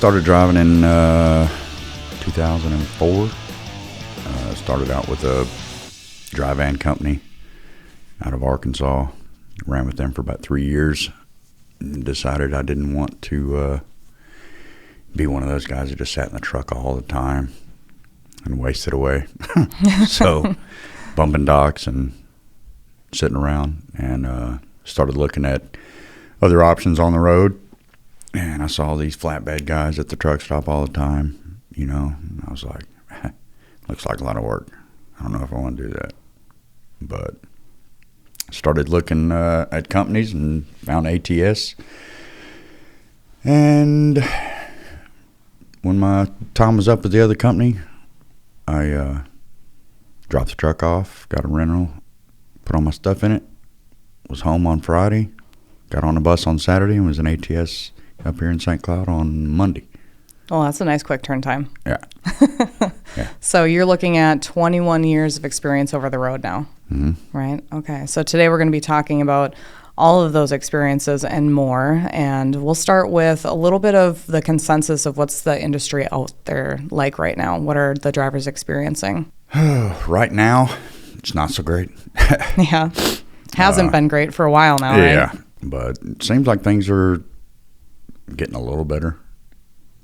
started driving in 2004. Started out with a dry van company out of Arkansas. Ran with them for about 3 years. And decided I didn't want to be one of those guys that just sat in the truck all the time and wasted away. So bumping docks and sitting around, and started looking at other options on the road. And I saw these flatbed guys at the truck stop all the time, and I was like, looks like a lot of work. I don't know if I want to do that. But started looking at companies and found ATS. And when my time was up with the other company, I dropped the truck off, got a rental, put all my stuff in it, was home on Friday, got on a bus on Saturday, and was in ATS up here in St. Cloud on Monday. Well, that's a nice quick turn time. Yeah. Yeah. So you're looking at 21 years of experience over the road now, right? Okay. So today we're going to be talking about all of those experiences and more, and we'll start with a little bit of the consensus of what's the industry out there like right now. What are the drivers experiencing? Right now, it's not so great. Yeah. Hasn't been great for a while now, right? Yeah, but it seems like things are getting a little better.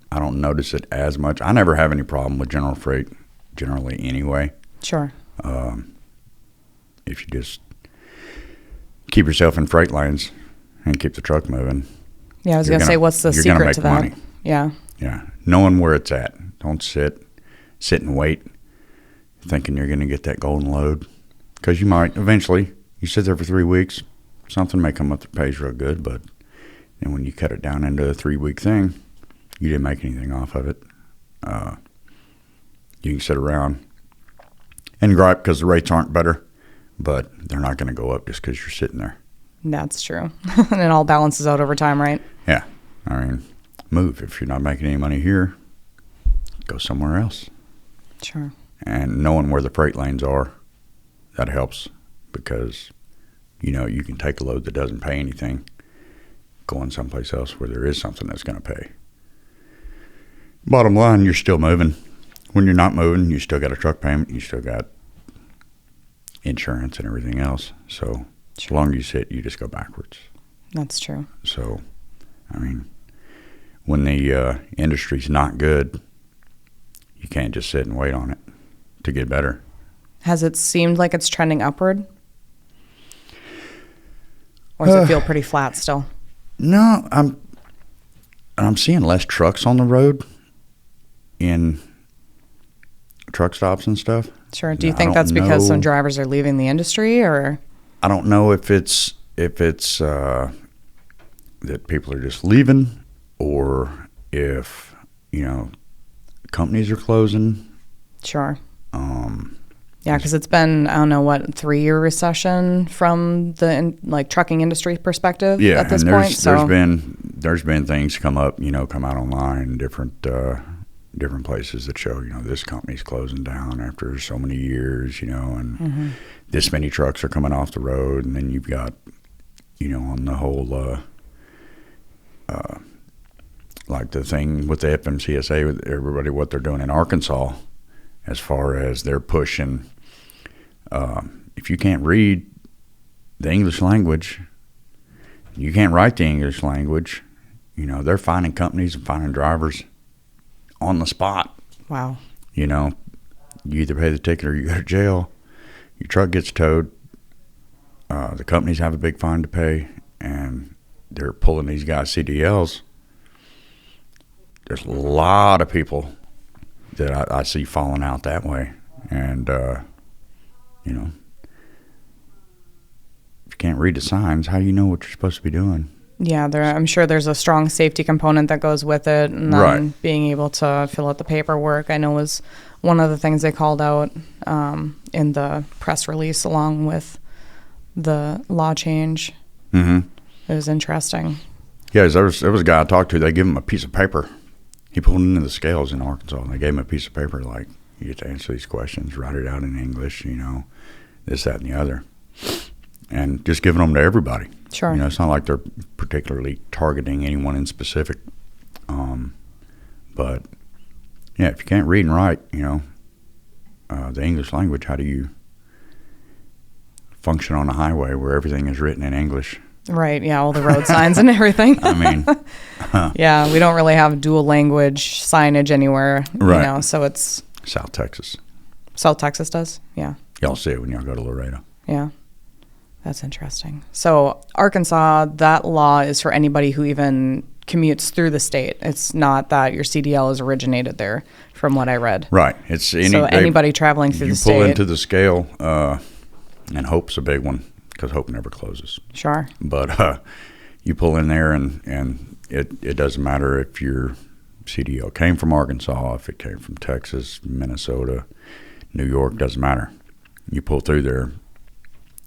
I don't notice it as much. I never have any problem with general freight, generally anyway. Sure. If you just keep yourself in freight lanes and keep the truck moving. Yeah, I was going to say, what's the secret to that? Money. Yeah. Yeah, knowing where it's at. Don't sit and wait thinking you're going to get that golden load, because you might eventually. You sit there for 3 weeks, something may come up that pays real good, but then when you cut it down into a 3-week thing, you didn't make anything off of it. You can sit around and gripe because the rates aren't better, but they're not going to go up just because you're sitting there. That's true. And it all balances out over time, right? Yeah. I mean, move. If you're not making any money here, go somewhere else. Sure. And knowing where the freight lanes are, that helps, because, you can take a load that doesn't pay anything, going someplace else where there is something that's going to pay. Bottom line, you're still moving. When you're not moving, you still got a truck payment, you still got insurance and everything else. So as long as you sit, you just go backwards. That's true. So, I mean, when the industry's not good, you can't just sit and wait on it to get better. Has it seemed like it's trending upward? Or does it feel pretty flat still? No, I'm seeing less trucks on the road in truck stops and stuff. Sure. Do you think that's because some drivers are leaving the industry, or? I don't know if it's that people are just leaving, or if companies are closing. Sure. Yeah, because it's been, 3-year recession from the trucking industry perspective at this point. So there's been things come up, come out online, different places that show, this company's closing down after so many years, and this many trucks are coming off the road, and then you've got, on the whole, like the thing with the FMCSA, with everybody, what they're doing in Arkansas, as far as they're pushing, if you can't read the English language, you can't write the English language, they're finding companies and finding drivers on the spot. Wow. You either pay the ticket or you go to jail. Your truck gets towed. The companies have a big fine to pay, and they're pulling these guys CDLs. There's a lot of people that I see falling out that way. And, if you can't read the signs, how do you know what you're supposed to be doing? Yeah, I'm sure there's a strong safety component that goes with it. And then right. Being able to fill out the paperwork, I know, was one of the things they called out in the press release along with the law change. Mm-hmm. It was interesting. Yeah, there was a guy I talked to. They give him a piece of paper. He pulled it into the scales in Arkansas, and they gave him a piece of paper like, you get to answer these questions, write it out in English, this, that, and the other. And just giving them to everybody. Sure. It's not like they're particularly targeting anyone in specific. But yeah, if you can't read and write, the English language, how do you function on a highway where everything is written in English? Right. Yeah. All the road signs and everything. I mean, yeah, we don't really have dual language signage anywhere, right. So it's South Texas. South Texas does. Yeah. Y'all see it when y'all go to Laredo. Yeah. That's interesting. So Arkansas, that law is for anybody who even commutes through the state. It's not that your CDL is originated there, from what I read. Right. It's anybody traveling through the state. You pull into the scale, and hope's a big one because hope never closes. Sure. But you pull in there, and it doesn't matter if your CDL came from Arkansas, if it came from Texas, Minnesota, New York, doesn't matter. You pull through there.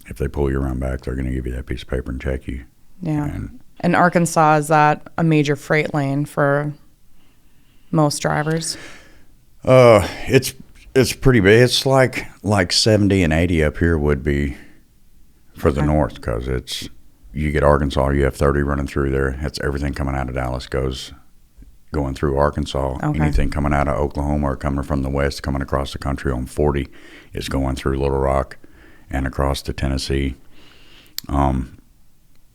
If they pull you around back, they're going to give you that piece of paper and check you. Yeah. And Arkansas, is that a major freight lane for most drivers? It's pretty big. It's like 70 and 80 up here would be for the north, because you get Arkansas, you have 30 running through there. That's everything coming out of Dallas going through Arkansas. Okay. Anything coming out of Oklahoma or coming from the west, coming across the country on 40 is going through Little Rock and across to Tennessee.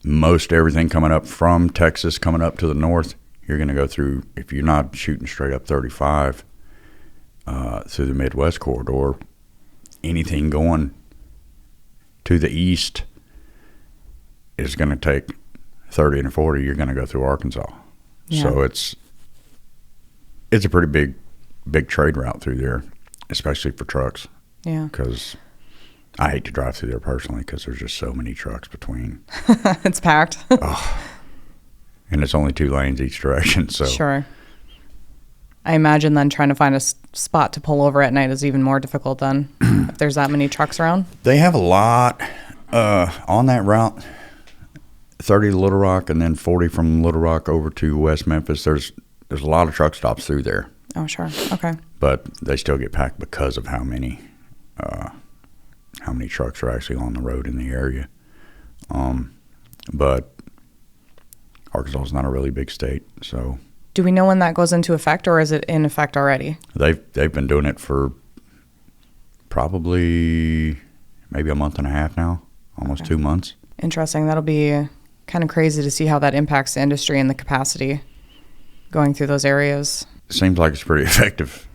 Most everything coming up from Texas, coming up to the north, you're going to go through, if you're not shooting straight up 35 through the Midwest corridor, anything going to the east is going to take 30 and 40. You're going to go through Arkansas. Yeah. So it's a pretty big trade route through there, especially for trucks. Yeah. Because I hate to drive through there personally because there's just so many trucks between. It's packed. And it's only 2 lanes each direction. So sure. I imagine then trying to find a spot to pull over at night is even more difficult then if there's that many trucks around. They have a lot on that route, 30 to Little Rock and then 40 from Little Rock over to West Memphis. There's a lot of truck stops through there. Oh, sure. Okay. But they still get packed because of how many trucks are actually on the road in the area. But Arkansas is not a really big state, so. Do we know when that goes into effect, or is it in effect already? They've been doing it for probably maybe a month and a half now, almost 2 months. Interesting. That'll be kind of crazy to see how that impacts the industry and the capacity going through those areas. Seems like it's pretty effective.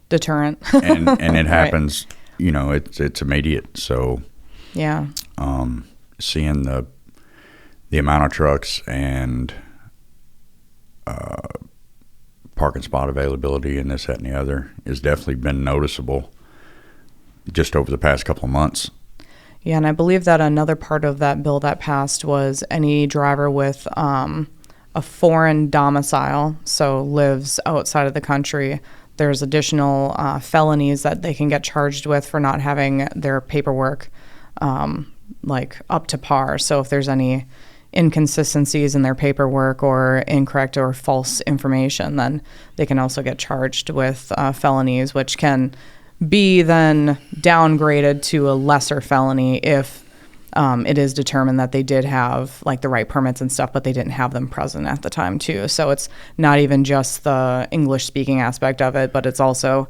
Deterrent. and it happens, right. It's immediate. So yeah. Seeing the amount of trucks and parking spot availability and this, that, and the other has definitely been noticeable just over the past couple of months. Yeah, and I believe that another part of that bill that passed was any driver with a foreign domicile, so lives outside of the country, there's additional felonies that they can get charged with for not having their paperwork up to par. So if there's any inconsistencies in their paperwork or incorrect or false information, then they can also get charged with felonies, which can be then downgraded to a lesser felony if it is determined that they did have the right permits and stuff, but they didn't have them present at the time too. So it's not even just the English speaking aspect of it, but it's also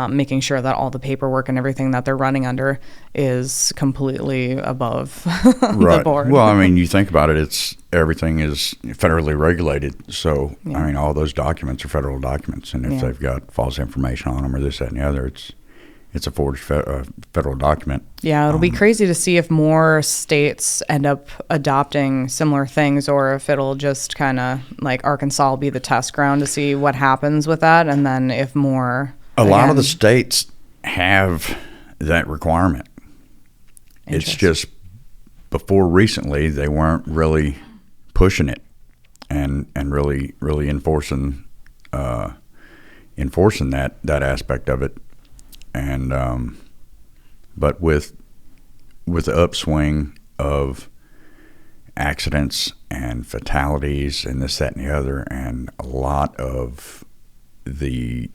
making sure that all the paperwork and everything that they're running under is completely above right. the board. Well, I mean, you think about it, everything is federally regulated. So, yeah. I mean, all those documents are federal documents. And if they've got false information on them or this, that, and the other, it's a forged federal document. Yeah, it'll be crazy to see if more states end up adopting similar things, or if it'll just kind of Arkansas will be the test ground to see what happens with that, and then if more. A lot of the states have that requirement. It's just before recently they weren't really pushing it and really enforcing that aspect of it. And but with the upswing of accidents and fatalities and this, that, and the other, and a lot of the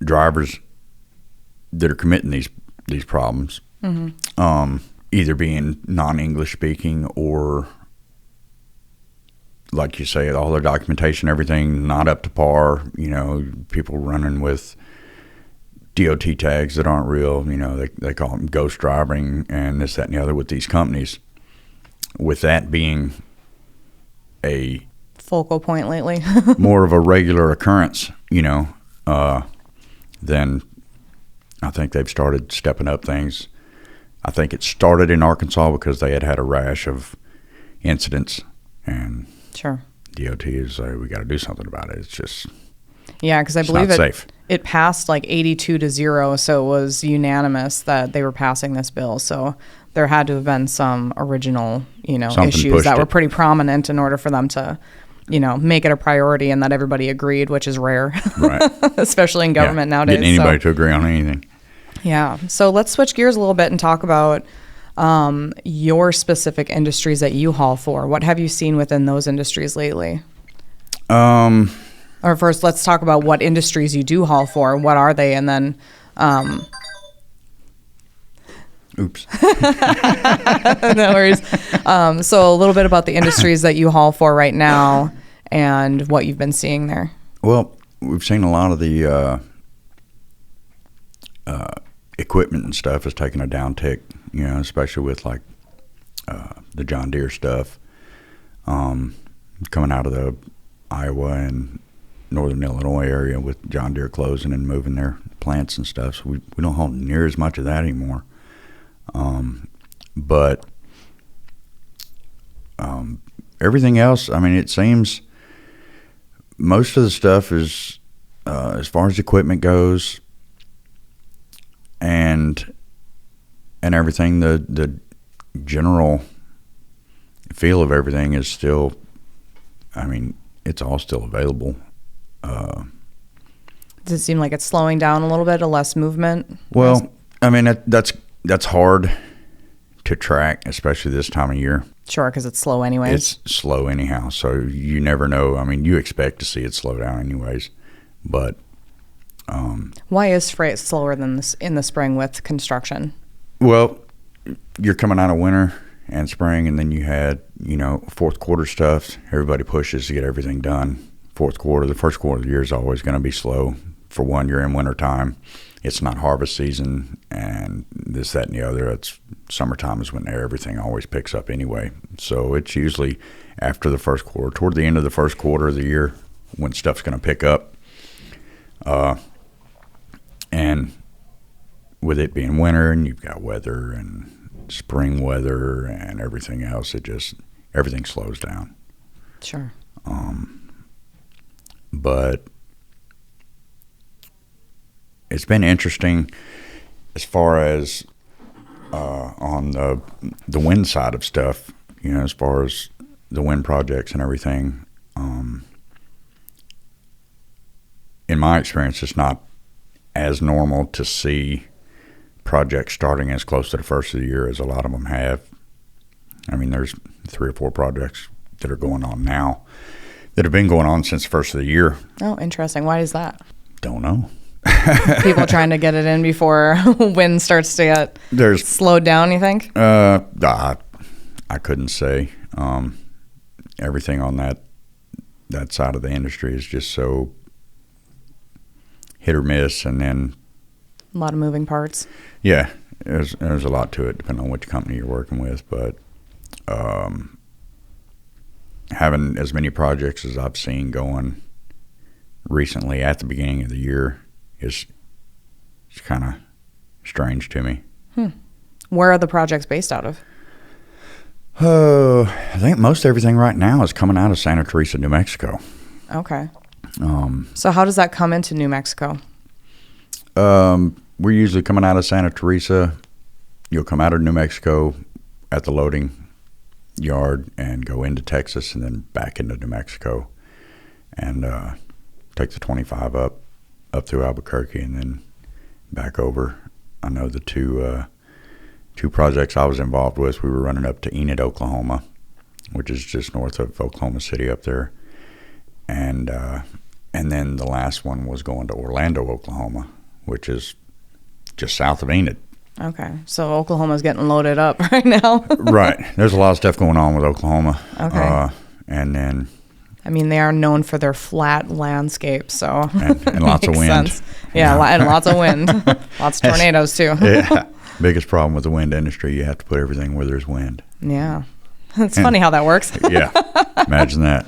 drivers that are committing these problems, either being non-English speaking or like you say, all their documentation, everything not up to par. People running with DOT tags that aren't real. They call them ghost driving and this, that, and the other with these companies. With that being a focal point lately, more of a regular occurrence, then I think they've started stepping up things. I think it started in Arkansas because they had a rash of incidents, and sure, DOT is we got to do something about it. It's just because I believe not safe. It passed like 82-0, so it was unanimous that they were passing this bill. So there had to have been some original, issues that were pretty prominent in order for them to, make it a priority, and that everybody agreed, which is rare, right? Especially in government nowadays. Getting anybody to agree on anything. Yeah. So let's switch gears a little bit and talk about your specific industries that you haul for. What have you seen within those industries lately? Or first, let's talk about what industries you do haul for. What are they? And then... Oops. No worries. So a little bit about the industries that you haul for right now and what you've been seeing there. Well, we've seen a lot of the equipment and stuff has taken a downtick, especially with like the John Deere stuff coming out of the Iowa and northern Illinois area with John Deere closing and moving their plants and stuff. So we don't haul near as much of that anymore. But everything else, it seems most of the stuff is, as far as equipment goes and everything, the general feel of everything is still, it's all still available. Does it seem like it's slowing down a little bit, a less movement? Well, that's hard to track, especially this time of year. Sure, because it's slow anyways. It's slow anyhow, so you never know. You expect to see it slow down anyways, but... Why is freight slower than this in the spring with construction? Well, you're coming out of winter and spring, and then you had, fourth quarter stuff. Everybody pushes to get everything done. The first quarter of the year is always going to be slow. For one, you're in winter time. It's not harvest season and this, that, and the other. It's summertime is when everything always picks up anyway. So it's usually after the first quarter, toward the end of the first quarter of the year when stuff's going to pick up. And with it being winter and you've got weather and spring weather and everything else, everything slows down. Sure. But it's been interesting as far as on the wind side of stuff, as far as the wind projects and everything. In my experience, it's not as normal to see projects starting as close to the first of the year as a lot of them have. There's 3 or 4 projects that are going on now that have been going on since the first of the year. Oh, interesting. Why is that? Don't know. People trying to get it in before wind starts to get slowed down, you think? I couldn't say. Everything on that side of the industry is just so hit or miss, and then a lot of moving parts. Yeah, there's a lot to it depending on which company you're working with, but having as many projects as I've seen going recently at the beginning of the year is kind of strange to me. Where are the projects based out of? I think most everything right now is coming out of Santa Teresa, New Mexico. Okay. So how does that come into New Mexico? We're usually coming out of Santa Teresa. You'll come out of New Mexico at the loading yard and go into Texas and then back into New Mexico and take the 25 up through Albuquerque and then back over. I know the two projects I was involved with, we were running up to Enid, Oklahoma, which is just north of Oklahoma City up there. And then the last one was going to Orlando, Oklahoma, which is just south of Enid. Okay. So Oklahoma's getting loaded up right now. Right. There's a lot of stuff going on with Oklahoma. Okay. And then I mean, they are known for their flat landscape, so and lots of wind. Sense. Yeah, and lots of wind. Lots of tornadoes, too. Yeah. Biggest problem with the wind industry, you have to put everything where there's wind. Yeah. It's funny how that works. Yeah. Imagine that.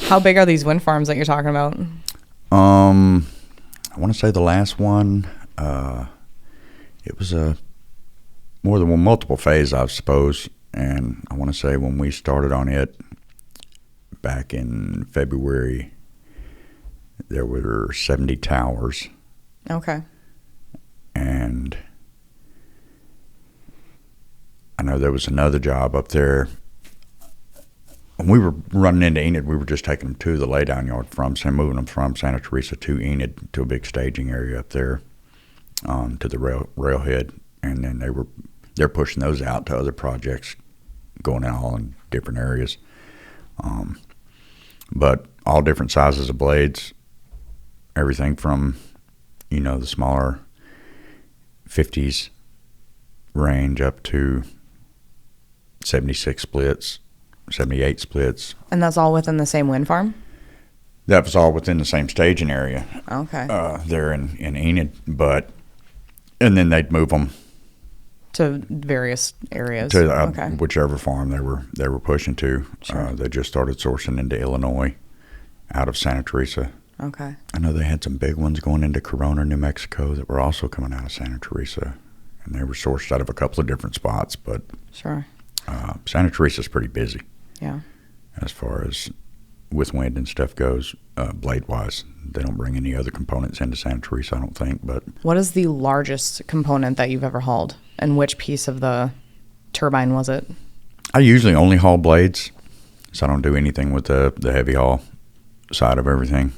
How big are these wind farms that you're talking about? I want to say the last one, it was more than one multiple phase, I suppose. And I want to say when we started on it back in February, there were 70 towers. Okay. And I know there was another job up there. When we were running into Enid, we were just taking them to the laydown yard moving them from Santa Teresa to Enid to a big staging area up there, to the railhead, and then they're pushing those out to other projects, going out all in different areas. But all different sizes of blades, everything from, the smaller 50s range up to 76 splits, 78 splits. And that's all within the same wind farm? That was all within the same staging area. Okay. There in Enid, and then they'd move them to various areas. To okay. Whichever farm they were pushing to. Sure. They just started sourcing into Illinois, out of Santa Teresa. Okay. I know they had some big ones going into Corona, New Mexico, that were also coming out of Santa Teresa, and they were sourced out of a couple of different spots. But sure. Santa Teresa's pretty busy. Yeah. As far as with wind and stuff goes, blade wise, they don't bring any other components into Santa Teresa, I don't think. But what is the largest component that you've ever hauled, and which piece of the turbine was it? I usually only haul blades, so I don't do anything with the heavy haul side of everything.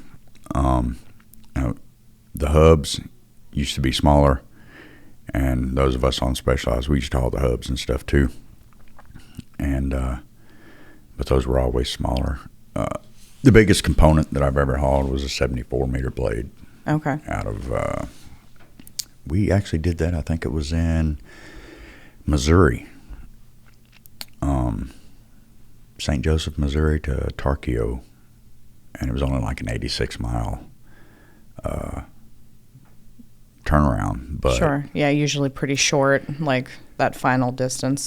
The hubs used to be smaller, and those of us on Specialized, we used to haul the hubs and stuff too. And but those were always smaller. The biggest component that I've ever hauled was a 74-meter blade. Okay. Out of we actually did that. I think it was in Missouri, St. Joseph, Missouri to Tarkio, and it was only like an 86-mile turnaround. But sure. Yeah, usually pretty short, like that final distance.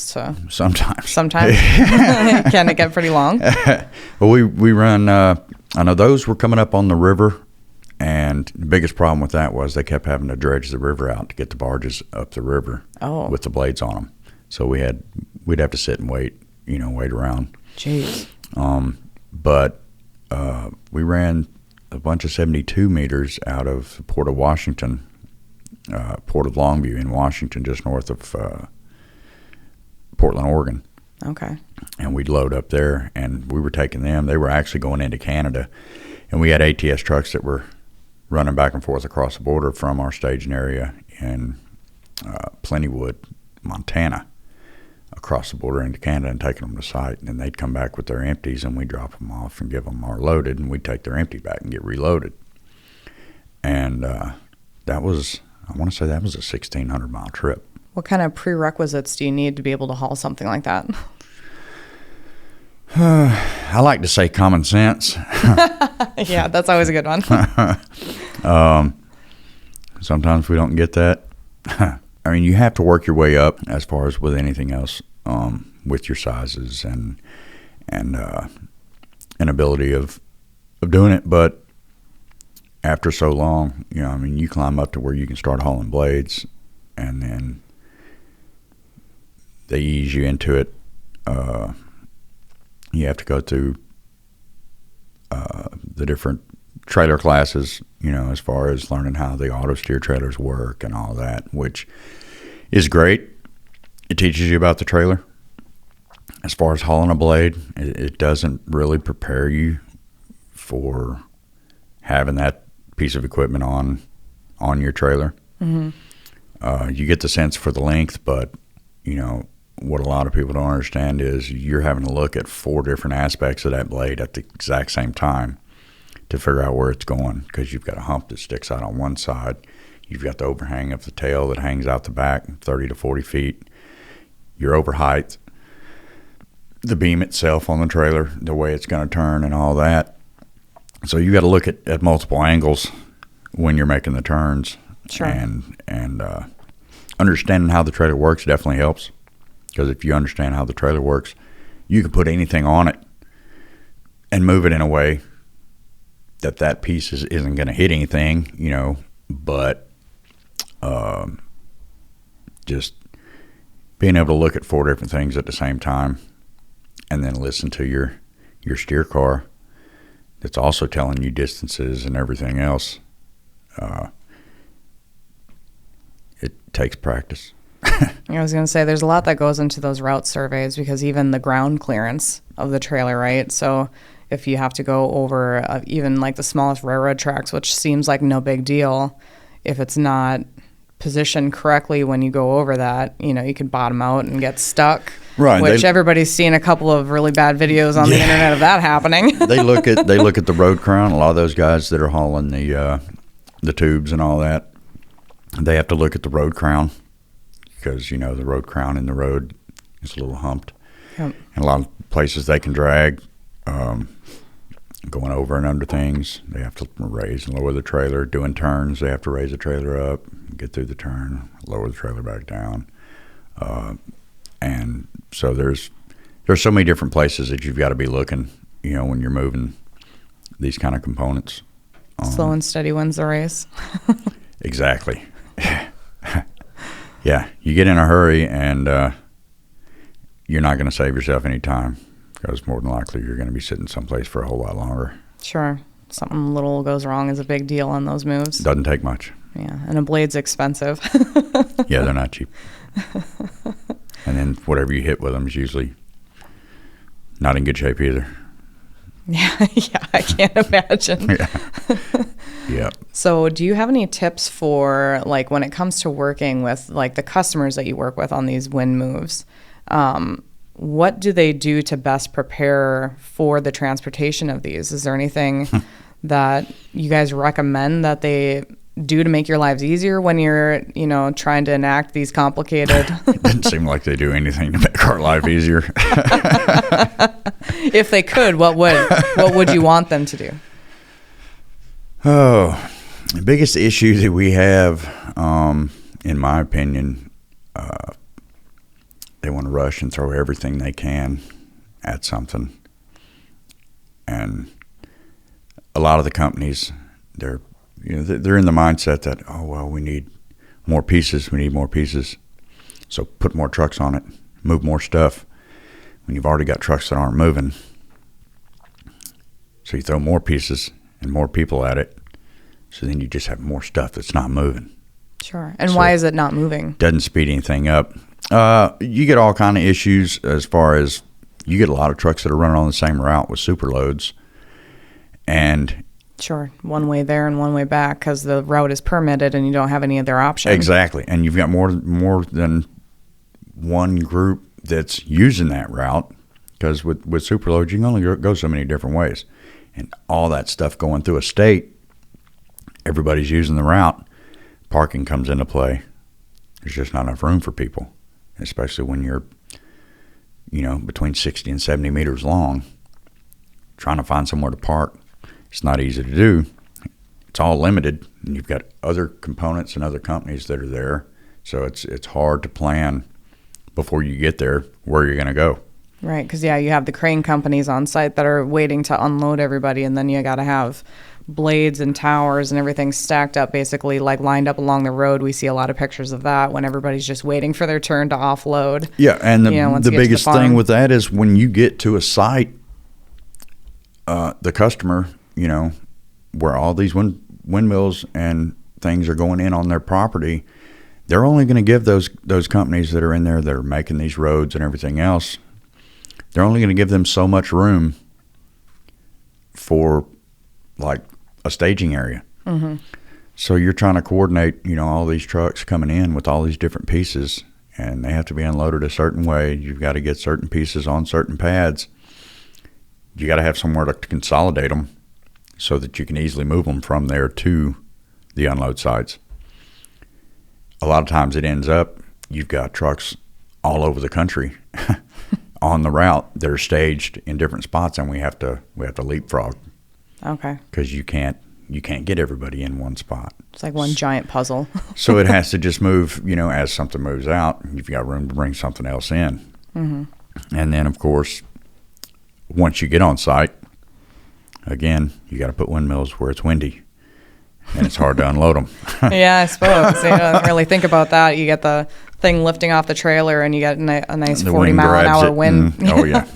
Sometimes. Can it get pretty long? Well, we run, I know those were coming up on the river, and the biggest problem with that was they kept having to dredge the river out to get the barges up the river with the blades on them. So we'd have to sit and wait around. Jeez. But we ran a bunch of 72 meters out of the Port of Washington, Port of Longview in Washington, just north of Portland, Oregon. Okay. And we'd load up there, and we were taking them. They were actually going into Canada, and we had ATS trucks that were running back and forth across the border from our staging area in Plentywood, Montana, across the border into Canada and taking them to site. And then they'd come back with their empties, and we'd drop them off and give them our loaded, and we'd take their empty back and get reloaded. And that was, I want to say that was a 1,600-mile trip. What kind of prerequisites do you need to be able to haul something like that? I like to say common sense. Yeah, that's always a good one. Sometimes we don't get that. I mean, you have to work your way up as far as with anything else, with your sizes and ability of doing it. But after so long, you climb up to where you can start hauling blades, and then they ease you into it. You have to go through the different trailer classes, as far as learning how the auto steer trailers work and all that, which is great. It teaches you about the trailer. As far as hauling a blade, it doesn't really prepare you for having that piece of equipment on your trailer. Mm-hmm. You get the sense for the length, but what a lot of people don't understand is you're having to look at 4 different aspects of that blade at the exact same time to figure out where it's going, because you've got a hump that sticks out on one side. You've got the overhang of the tail that hangs out the back 30 to 40 feet. Your over height the beam itself on the trailer, the way it's going to turn and all that. So you got to look at multiple angles when you're making the turns. Sure. And understanding how the trailer works definitely helps, because if you understand how the trailer works, you can put anything on it and move it in a way that piece isn't going to hit anything, but just being able to look at 4 different things at the same time and then listen to your steer car that's also telling you distances and everything else. It takes practice. I was going to say, there's a lot that goes into those route surveys, because even the ground clearance of the trailer, right? So if you have to go over even like the smallest railroad tracks, which seems like no big deal, if it's not positioned correctly when you go over that, you could bottom out and get stuck. Right. Which everybody's seen a couple of really bad videos on the internet of that happening. They look at the road crown. A lot of those guys that are hauling the tubes and all that, they have to look at the road crown, because the road crown in the road is a little humped. Yep. And a lot of places they can drag, going over and under things. They have to raise and lower the trailer. Doing turns, they have to raise the trailer up, get through the turn, lower the trailer back down. And so there's so many different places that you've got to be looking, when you're moving these kind of components. Slow and steady wins the race. Exactly. Yeah, you get in a hurry and you're not going to save yourself any time, because more than likely you're going to be sitting someplace for a whole lot longer. Sure. Something little goes wrong is a big deal on those moves. Doesn't take much. Yeah, and a blade's expensive. Yeah, they're not cheap. And then whatever you hit with them is usually not in good shape either. Yeah, I can't imagine. Yeah. So do you have any tips for, like, when it comes to working with, like, the customers that you work with on these wind moves? What do they do to best prepare for the transportation of these? Is there anything that you guys recommend that they do to make your lives easier when you're, trying to enact these complicated? It doesn't seem like they do anything to make our life easier. If they could, what would you want them to do? Oh, the biggest issue that we have, in my opinion, they want to rush and throw everything they can at something. And a lot of the companies, they're in the mindset that, oh, well, we need more pieces. We need more pieces. So put more trucks on it, move more stuff when you've already got trucks that aren't moving. So you throw more pieces and more people at it. So then you just have more stuff that's not moving. Sure. And so why is it not moving? Doesn't speed anything up. You get all kind of issues as far as you get a lot of trucks that are running on the same route with super loads. And sure, one way there and one way back, because the route is permitted and you don't have any other options. Exactly. And you've got more than one group that's using that route, because with super loads, you can only go so many different ways. And all that stuff going through a state, everybody's using the route. Parking comes into play. There's just not enough room for people, especially when you're, between 60 and 70 meters long. Trying to find somewhere to park, it's not easy to do. It's all limited, and you've got other components and other companies that are there. So it's hard to plan before you get there where you're going to go. Right, because, you have the crane companies on site that are waiting to unload everybody, and then you got to have blades and towers and everything stacked up, basically, like lined up along the road. We see a lot of pictures of that when everybody's just waiting for their turn to offload. Yeah, and the biggest thing with that is when you get to a site, the customer, where all these windmills and things are going in on their property, they're only going to give those companies that are in there that are making these roads and everything else, they're only going to give them so much room for, like, a staging area. Mm-hmm. So you're trying to coordinate, all these trucks coming in with all these different pieces, and they have to be unloaded a certain way. You've got to get certain pieces on certain pads. You got to have somewhere to consolidate them so that you can easily move them from there to the unload sites. A lot of times it ends up, you've got trucks all over the country on the route that are staged in different spots, and we have to leapfrog. Okay. Because you can't get everybody in one spot. It's like one giant puzzle. So it has to just move, as something moves out, you've got room to bring something else in. Mm-hmm. And then, of course, once you get on site, again, you got to put windmills where it's windy, and it's hard to unload them. Yeah, I suppose. You don't really think about that. You get the thing lifting off the trailer, and you get a nice 40-mile-an-hour wind. Oh, yeah.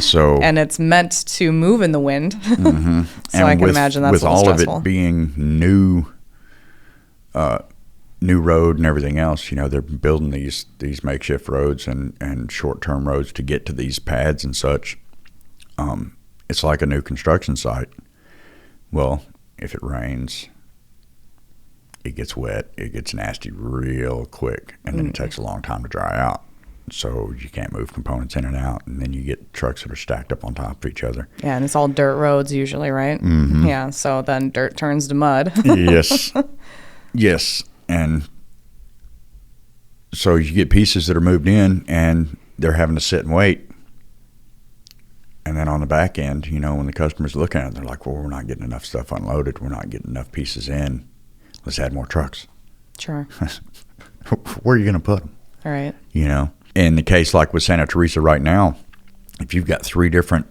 So, and it's meant to move in the wind. Mm-hmm. So I can imagine that's with a little all stressful. of it being new road and everything else, they're building these makeshift roads and short-term roads to get to these pads and such. It's like a new construction site. Well, if it rains, it gets wet, it gets nasty real quick, and then it takes a long time to dry out. So you can't move components in and out, and then you get trucks that are stacked up on top of each other. Yeah, and it's all dirt roads usually, right? Mm-hmm. Yeah, so then dirt turns to mud. Yes. And so you get pieces that are moved in, and they're having to sit and wait. And then on the back end, when the customer's looking at it, they're like, well, we're not getting enough stuff unloaded. We're not getting enough pieces in. Let's add more trucks. Sure. Where are you going to put them? All right. In the case like with Santa Teresa right now, if you've got 3 different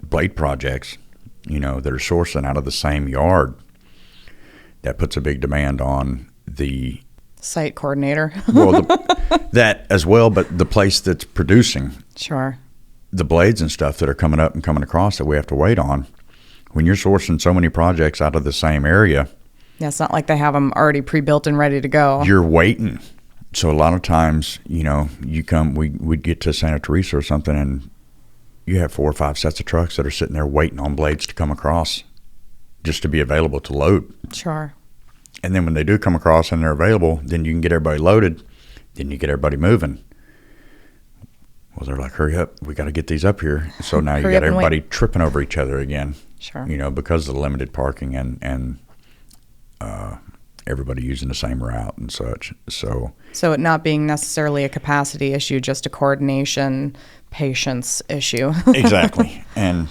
blade projects, that are sourcing out of the same yard, that puts a big demand on the site coordinator. Well, that as well, but the place that's producing Sure. the blades and stuff that are coming up and coming across that we have to wait on. When you're sourcing so many projects out of the same area, yeah, it's not like they have them already pre-built and ready to go. You're waiting. So a lot of times, we'd get to Santa Teresa or something, and you have 4 or 5 sets of trucks that are sitting there waiting on blades to come across just to be available to load. Sure. And then when they do come across and they're available, then you can get everybody loaded, then you get everybody moving. Well, they're like, hurry up, we got to get these up here. So now you got everybody tripping over each other again. Sure. Because of the limited parking and everybody using the same route and such. So it not being necessarily a capacity issue, just a coordination, patience issue. Exactly. And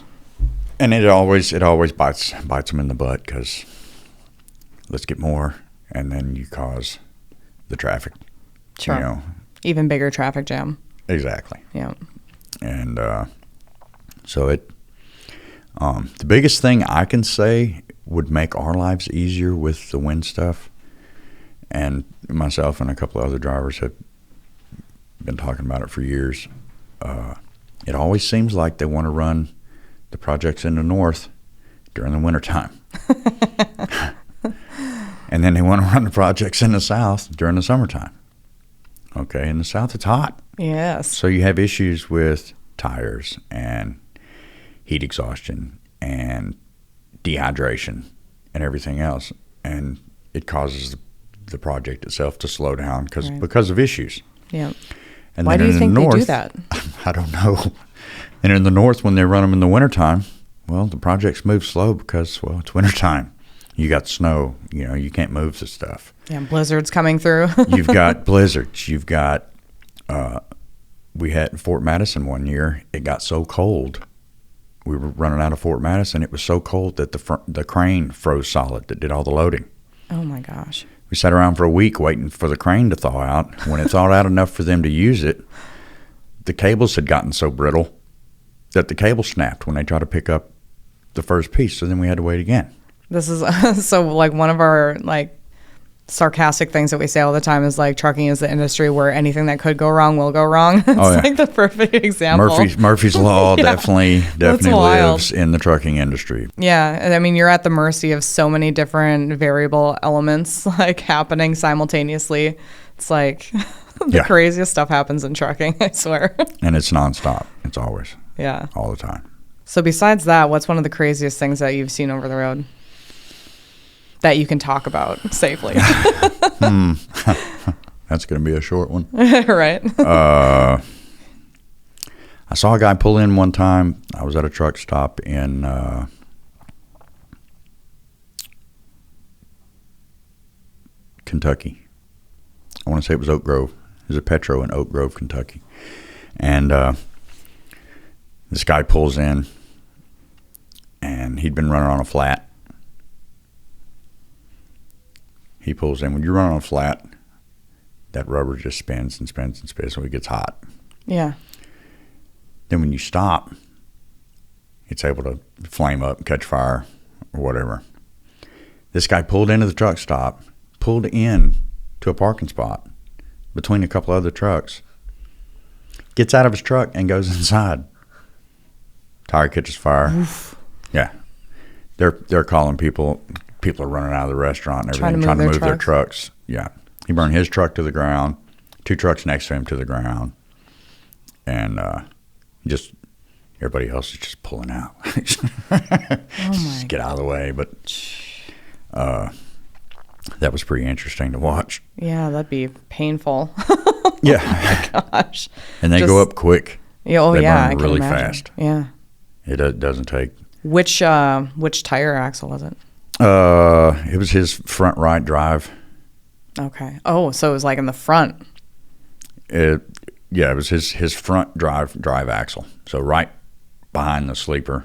it always bites them in the butt, because let's get more, and then you cause the traffic. Sure. Even bigger traffic jam. Exactly. Yeah. And so the biggest thing I can say would make our lives easier with the wind stuff, and myself and a couple of other drivers have been talking about it for years. It always seems like they want to run the projects in the north during the wintertime. And then they want to run the projects in the south during the summertime. Okay, in the south it's hot. Yes. So you have issues with tires and heat exhaustion and dehydration and everything else, and it causes the project itself to slow down because of issues. Yeah. And why do you think they do that? I don't know. And in the north, when they run them in the wintertime, well, the projects move slow because, well, it's wintertime. You got snow. You can't move the stuff. Yeah, blizzards coming through. You've got blizzards. You've got we had in Fort Madison one year, it got so cold. We were running out of Fort Madison. It was so cold that the crane froze solid that did all the loading. Oh, my gosh. We sat around for a week waiting for the crane to thaw out. When it thawed out enough for them to use it, the cables had gotten so brittle that the cable snapped when they tried to pick up the first piece. So then we had to wait again. This is so like one of our sarcastic things that we say all the time is trucking is the industry where anything that could go wrong will go wrong. It's the perfect example. Murphy's Law Yeah. definitely lives in the trucking industry. Yeah, and I mean you're at the mercy of so many different variable elements happening simultaneously. It's the craziest stuff happens in trucking, I swear. And it's nonstop. It's always all the time. So besides that, what's one of the craziest things that you've seen over the road that you can talk about safely? That's going to be a short one. Right. I saw a guy pull in one time. I was at a truck stop in Kentucky. I want to say it was Oak Grove. There's a Petro in Oak Grove, Kentucky. And this guy pulls in, and he'd been running on a flat. He pulls in. When you run on a flat, that rubber just spins and spins and spins so it gets hot. Yeah. Then when you stop, it's able to flame up and catch fire or whatever. This guy pulled into the truck stop, pulled in to a parking spot between a couple other trucks, gets out of his truck and goes inside. Tire catches fire. Oof. Yeah. They're calling people. People are running out of the restaurant and everything, trying to move their trucks. Yeah. He burned his truck to the ground, 2 trucks next to him to the ground, and just everybody else is just pulling out. Just get out of the way. But that was pretty interesting to watch. Yeah, that'd be painful. Yeah. Oh my gosh. And they go up quick. Yeah, oh they yeah, burn really fast. Yeah. It doesn't take. Which tire axle was it? It was his front right drive. Okay. Oh, so it was like in the front. It was his front drive axle. So right behind the sleeper.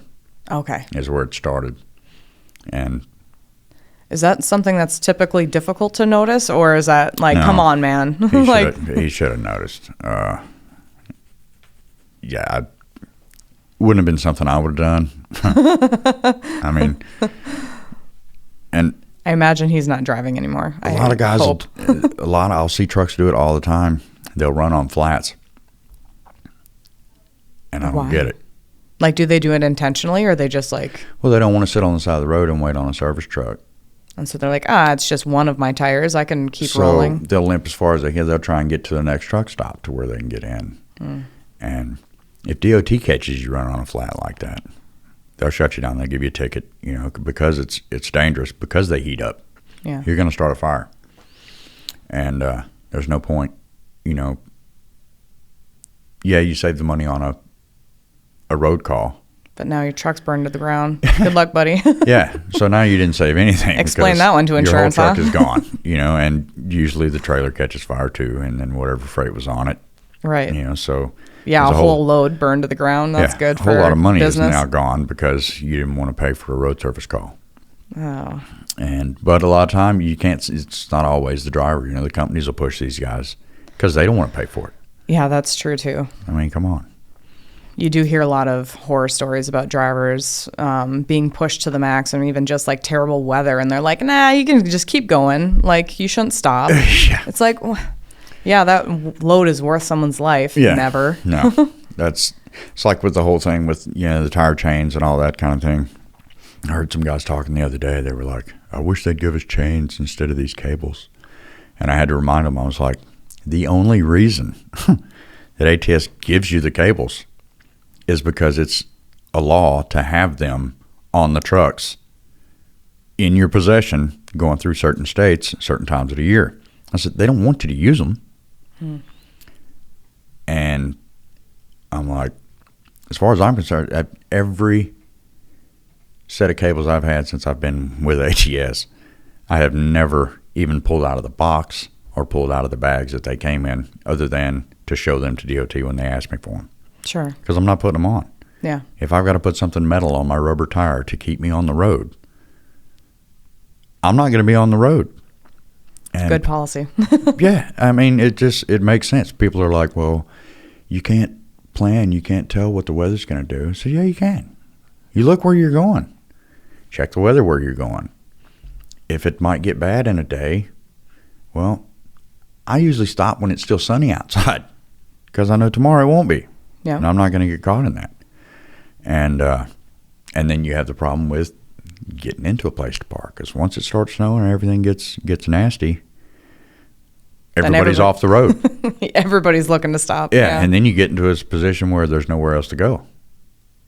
Okay. Is where it started. And is that something that's typically difficult to notice, or is that like, no, come on, man? He should have noticed. Yeah, wouldn't have been something I would have done. I mean, and I imagine he's not driving anymore. A lot of guys, I'll see trucks do it all the time. They'll run on flats, and I don't get it. Like, do they do it intentionally, or are they just like? Well, they don't want to sit on the side of the road and wait on a service truck. And so they're like, it's just one of my tires. I can keep rolling. So they'll limp as far as they can. They'll try and get to the next truck stop to where they can get in. And if DOT catches you running on a flat like that, they'll shut you down. They'll give you a ticket, because it's dangerous, because they heat up. Yeah. You're going to start a fire. And there's no point, yeah, you save the money on a road call. But now your truck's burned to the ground. Good luck, buddy. Yeah. So now you didn't save anything. Explain that one to insurance, your whole truck is gone, and usually the trailer catches fire too, and then whatever freight was on it. Right. So. Yeah, a whole load burned to the ground. That's good for business. A whole lot of money is now gone because you didn't want to pay for a road service call. Oh. But a lot of time you can't. It's not always the driver. The companies will push these guys because they don't want to pay for it. Yeah, that's true too. I mean, come on. You do hear a lot of horror stories about drivers being pushed to the max, and even just like terrible weather, and they're like, "Nah, you can just keep going. Like, you shouldn't stop." Yeah. It's like, yeah, that load is worth someone's life. Yeah. Never. No, it's like with the whole thing with the tire chains and all that kind of thing. I heard some guys talking the other day. They were like, "I wish they'd give us chains instead of these cables," and I had to remind them. I was like, the only reason that ATS gives you the cables is because it's a law to have them on the trucks in your possession going through certain states, certain times of the year. I said, they don't want you to use them. And I'm like, as far as I'm concerned, at every set of cables I've had since I've been with ATS, I have never even pulled out of the box or pulled out of the bags that they came in other than to show them to DOT when they asked me for them. Sure. Because I'm not putting them on. Yeah. If I've got to put something metal on my rubber tire to keep me on the road, I'm not going to be on the road. And good policy. Yeah. I mean, it makes sense. People are like, well, you can't plan. You can't tell what the weather's going to do. So, yeah, you can. You look where you're going. Check the weather where you're going. If it might get bad in a day, well, I usually stop when it's still sunny outside because I know tomorrow it won't be. Yeah. And I'm not going to get caught in that. And then you have the problem with getting into a place to park, because once it starts snowing and everything gets nasty, everybody's off the road. Everybody's looking to stop. Yeah, and then you get into a position where there's nowhere else to go.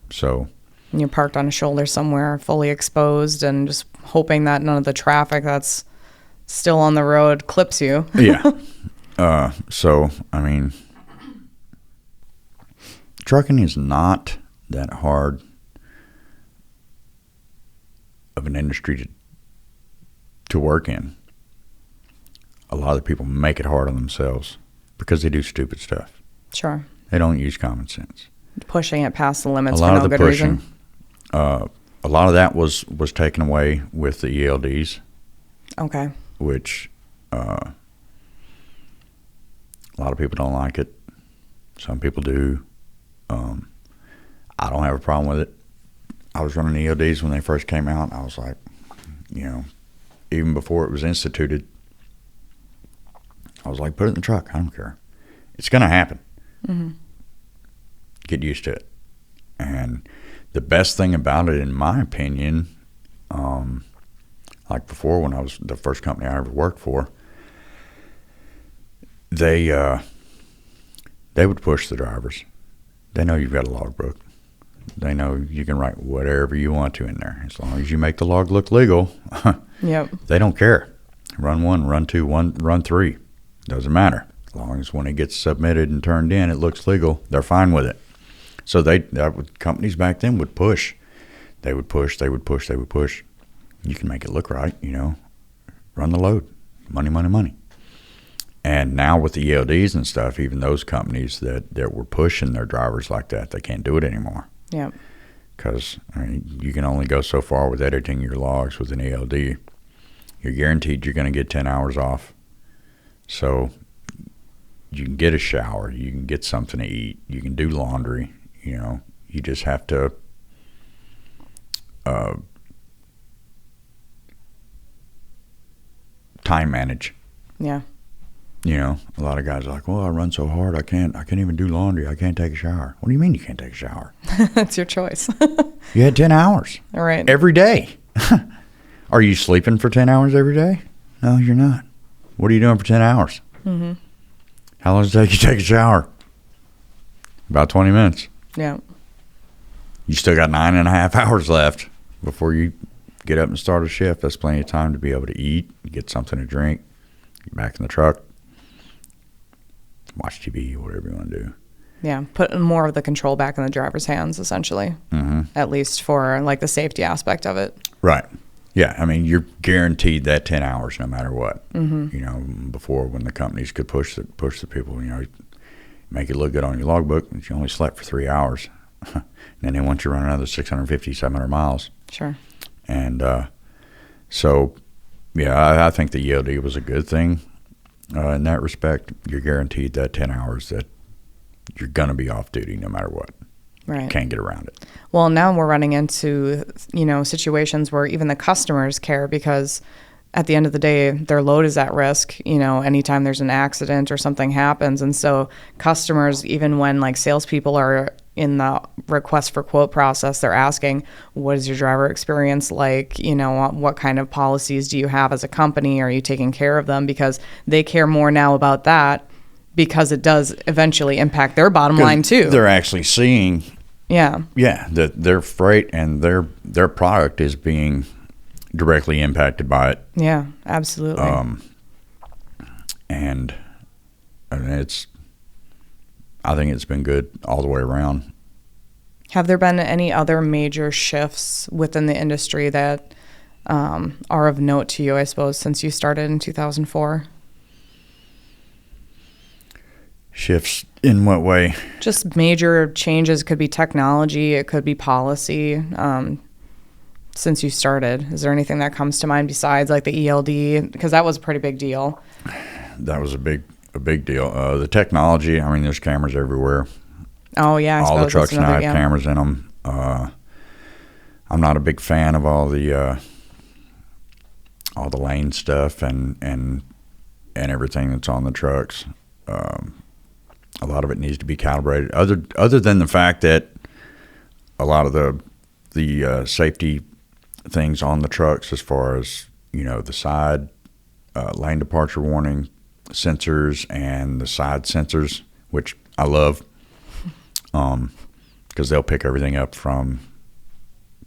So. And you're parked on a shoulder somewhere, fully exposed, and just hoping that none of the traffic that's still on the road clips you. Yeah. So, I mean, trucking is not that hard of an industry to work in. A lot of the people make it hard on themselves because they do stupid stuff. Sure. They don't use common sense. Pushing it past the limits A lot for of no the good pushing, reason. a lot of that was taken away with the ELDs, Okay. which a lot of people don't like it. Some people do. I don't have a problem with it. I was running ELDs when they first came out. I was like, even before it was instituted, I was like, put it in the truck. I don't care. It's going to happen. Mm-hmm. Get used to it. And the best thing about it, in my opinion, like before when I was the first company I ever worked for, they would push the drivers. They know you've got a logbook. They know you can write whatever you want to in there. As long as you make the log look legal, Yep. they don't care. Run 1, run 2, run 3. Doesn't matter. As long as when it gets submitted and turned in, it looks legal, they're fine with it. So companies back then would push. They would push. You can make it look right, Run the load. Money, money, money. And now with the ELDs and stuff, even those companies that were pushing their drivers like that, they can't do it anymore. Yep. Because you can only go so far with editing your logs with an ELD. You're guaranteed you're going to get 10 hours off. So you can get a shower. You can get something to eat. You can do laundry. You just have to time manage. Yeah. A lot of guys are like, well, I run so hard, I can't even do laundry. I can't take a shower. What do you mean you can't take a shower? That's your choice. You had 10 hours. All right. Every day. Are you sleeping for 10 hours every day? No, you're not. What are you doing for 10 hours? Mm-hmm. How long does it take you to take a shower? About 20 minutes. Yeah. You still got 9.5 hours left before you get up and start a shift. That's plenty of time to be able to eat, get something to drink, get back in the truck, watch TV, whatever you want to do. Yeah. Put more of the control back in the driver's hands, essentially. Mm-hmm. At least for like the safety aspect of it. Right. Yeah. I mean, you're guaranteed that 10 hours no matter what. Mm-hmm. Before when the companies could push the people, make it look good on your logbook, but you only slept for 3 hours. And then they want you to run another 650, 700 miles. Sure. And so, yeah, I think the ELD was a good thing in that respect. You're guaranteed that 10 hours that you're going to be off duty no matter what. Right. Can't get around it. Well, now we're running into, situations where even the customers care because at the end of the day, their load is at risk, anytime there's an accident or something happens. And so customers, even when like salespeople are in the request for quote process, they're asking, what is your driver experience like? What kind of policies do you have as a company? Are you taking care of them? Because they care more now about that because it does eventually impact their bottom line too. They're actually seeing, yeah, that their freight and their product is being directly impacted by it. Yeah, absolutely. And I think it's been good all the way around. Have there been any other major shifts within the industry that are of note to you, I suppose, since you started in 2004? Shifts in what way? Just major changes. It could be technology. It could be policy. Since you started, is there anything that comes to mind besides like the ELD? Because that was a pretty big deal. That was a big deal. The technology, I mean, there's cameras everywhere. Oh, yeah. All the trucks now have cameras in them. I'm not a big fan of all the lane stuff and everything that's on the trucks. A lot of it needs to be calibrated. Other than the fact that a lot of the safety things on the trucks, as far as the side lane departure warning sensors and the side sensors, which I love, because they'll pick everything up from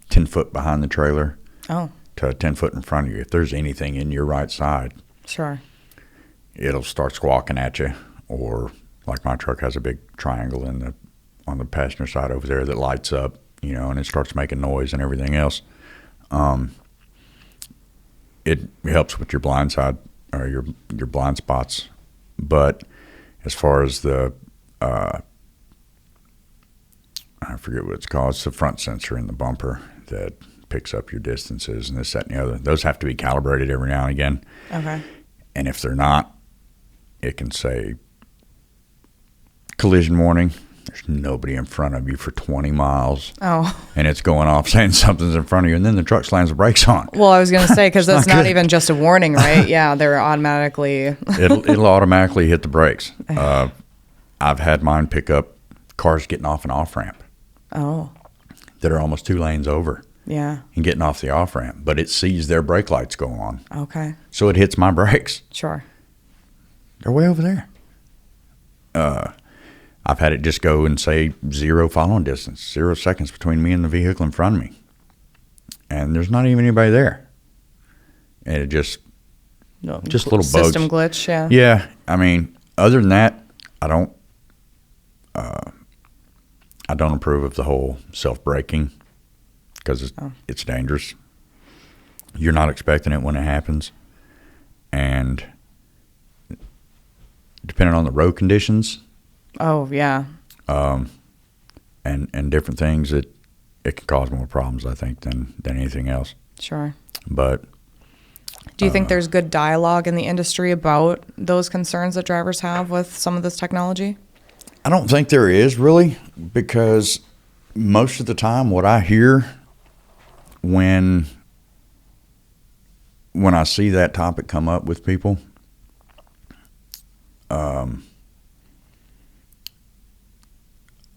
10 foot behind the trailer to 10 foot in front of you. If there's anything in your right side, sure, it'll start squawking at you. Or like my truck has a big triangle on the passenger side over there that lights up, and it starts making noise and everything else. It helps with your blind side or your blind spots. But as far as the I forget what it's called. It's the front sensor in the bumper that picks up your distances and this, that, and the other. Those have to be calibrated every now and again. Okay. And if they're not, it can say collision warning. There's nobody in front of you for 20 miles. Oh. And it's going off saying something's in front of you, and then the truck slams the brakes on. Well, I was going to say, because that's not good. even just a warning, right? Yeah, they're automatically. It'll automatically hit the brakes. I've had mine pick up cars getting off an off-ramp. Oh. That are almost 2 lanes over. Yeah. And getting off the off-ramp. But it sees their brake lights go on. Okay. So it hits my brakes. Sure. They're way over there. I've had it just go and say 0 following distance, 0 seconds between me and the vehicle in front of me. And there's not even anybody there. And it just little bugs. System glitch, yeah. Yeah. I mean, other than that, I don't approve of the whole self-braking because it's dangerous. You're not expecting it when it happens. And depending on the road conditions, Oh, yeah. and different things, it can cause more problems, I think, than anything else. Sure. But do you think there's good dialogue in the industry about those concerns that drivers have with some of this technology? I don't think there is really, because most of the time what I hear when I see that topic come up with people,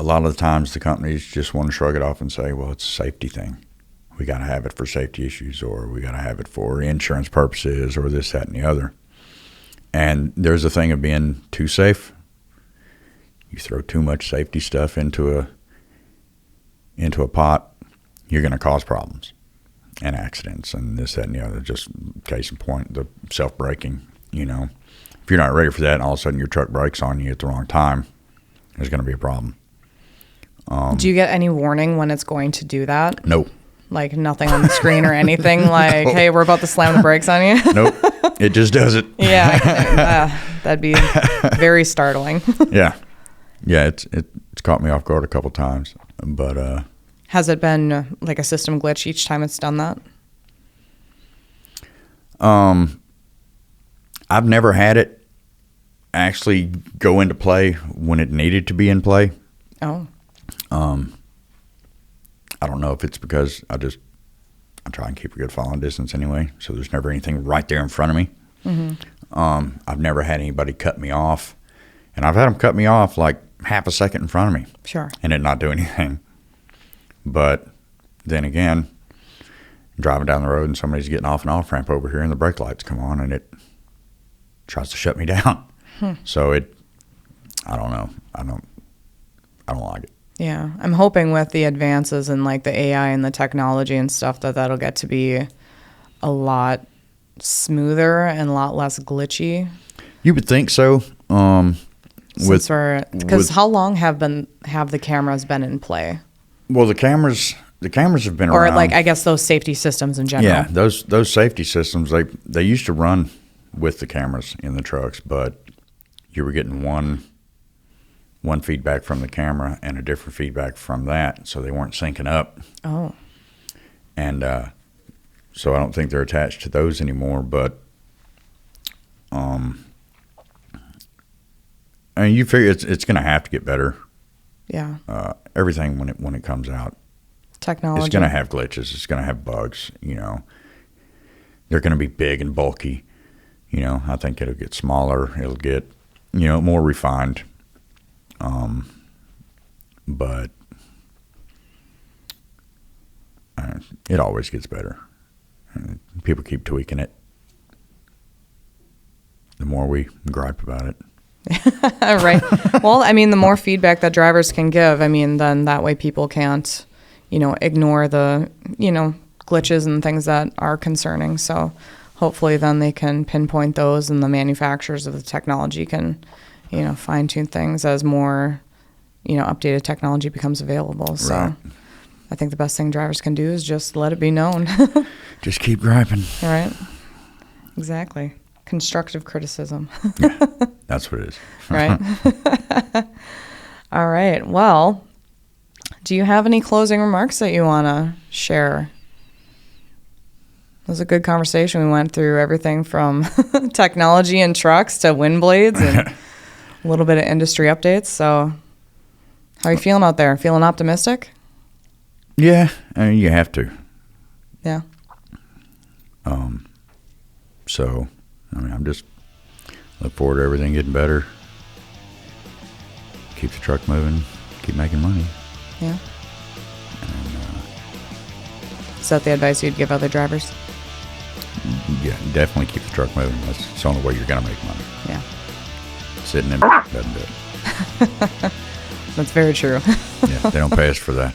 a lot of the times the companies just want to shrug it off and say, well, it's a safety thing. We got to have it for safety issues, or we got to have it for insurance purposes, or this, that, and the other. And there's a thing of being too safe. You throw too much safety stuff into a pot, you're going to cause problems and accidents and this, that, and the other. Just case in point, the self-braking, If you're not ready for that and all of a sudden your truck brakes on you at the wrong time, there's going to be a problem. Do you get any warning when it's going to do that? Nope. Like nothing on the screen or anything? Like, hey, we're about to slam the brakes on you? Nope. It just does it. Yeah. That'd be very startling. Yeah. Yeah, it's caught me off guard a couple times. But has it been like a system glitch each time it's done that? I've never had it actually go into play when it needed to be in play. Oh. I don't know if it's because I try and keep a good following distance anyway, so there's never anything right there in front of me. Mm-hmm. I've never had anybody cut me off, and I've had them cut me off like half a second in front of me. Sure. And it not do anything. But then again, driving down the road and somebody's getting off an off-ramp over here and the brake lights come on and it tries to shut me down. So I don't know. I don't like it. Yeah. I'm hoping with the advances in like the AI and the technology and stuff that'll get to be a lot smoother and a lot less glitchy. You would think so. Because how long have the cameras been in play? Well, the cameras have been around. Or like I guess those safety systems in general. Yeah, those safety systems they used to run with the cameras in the trucks, but you were getting one feedback from the camera and a different feedback from that, so they weren't syncing up. Oh. And so I don't think they're attached to those anymore, but I mean, you figure it's going to have to get better. Yeah. Everything when it comes out, technology, it's going to have glitches. It's going to have bugs. They're going to be big and bulky. I think it'll get smaller. It'll get more refined. But it always gets better. People keep tweaking it. The more we gripe about it. Right. Well, I mean, the more feedback that drivers can give, then that way people can't, ignore the, glitches and things that are concerning. So hopefully then they can pinpoint those and the manufacturers of the technology can, fine tune things as more, updated technology becomes available. So right. I think the best thing drivers can do is just let it be known. Just keep griping. Right. Exactly. Constructive criticism. Yeah, that's what it is. Right. All right. Well, Do you have any closing remarks that you want to share? It was a good conversation. We went through everything from technology and trucks to wind blades and a little bit of industry updates. So how are you feeling out there? Feeling optimistic? Yeah, I mean, you have to. Yeah. So, I mean, I'm just look forward to everything getting better. Keep the truck moving. Keep making money. Yeah. And, Is that the advice you'd give other drivers? yeah, definitely keep the truck moving. That's the only way you're going to make money. Yeah. Sitting in doesn't do it. That's very true. Yeah, they don't pay us for that.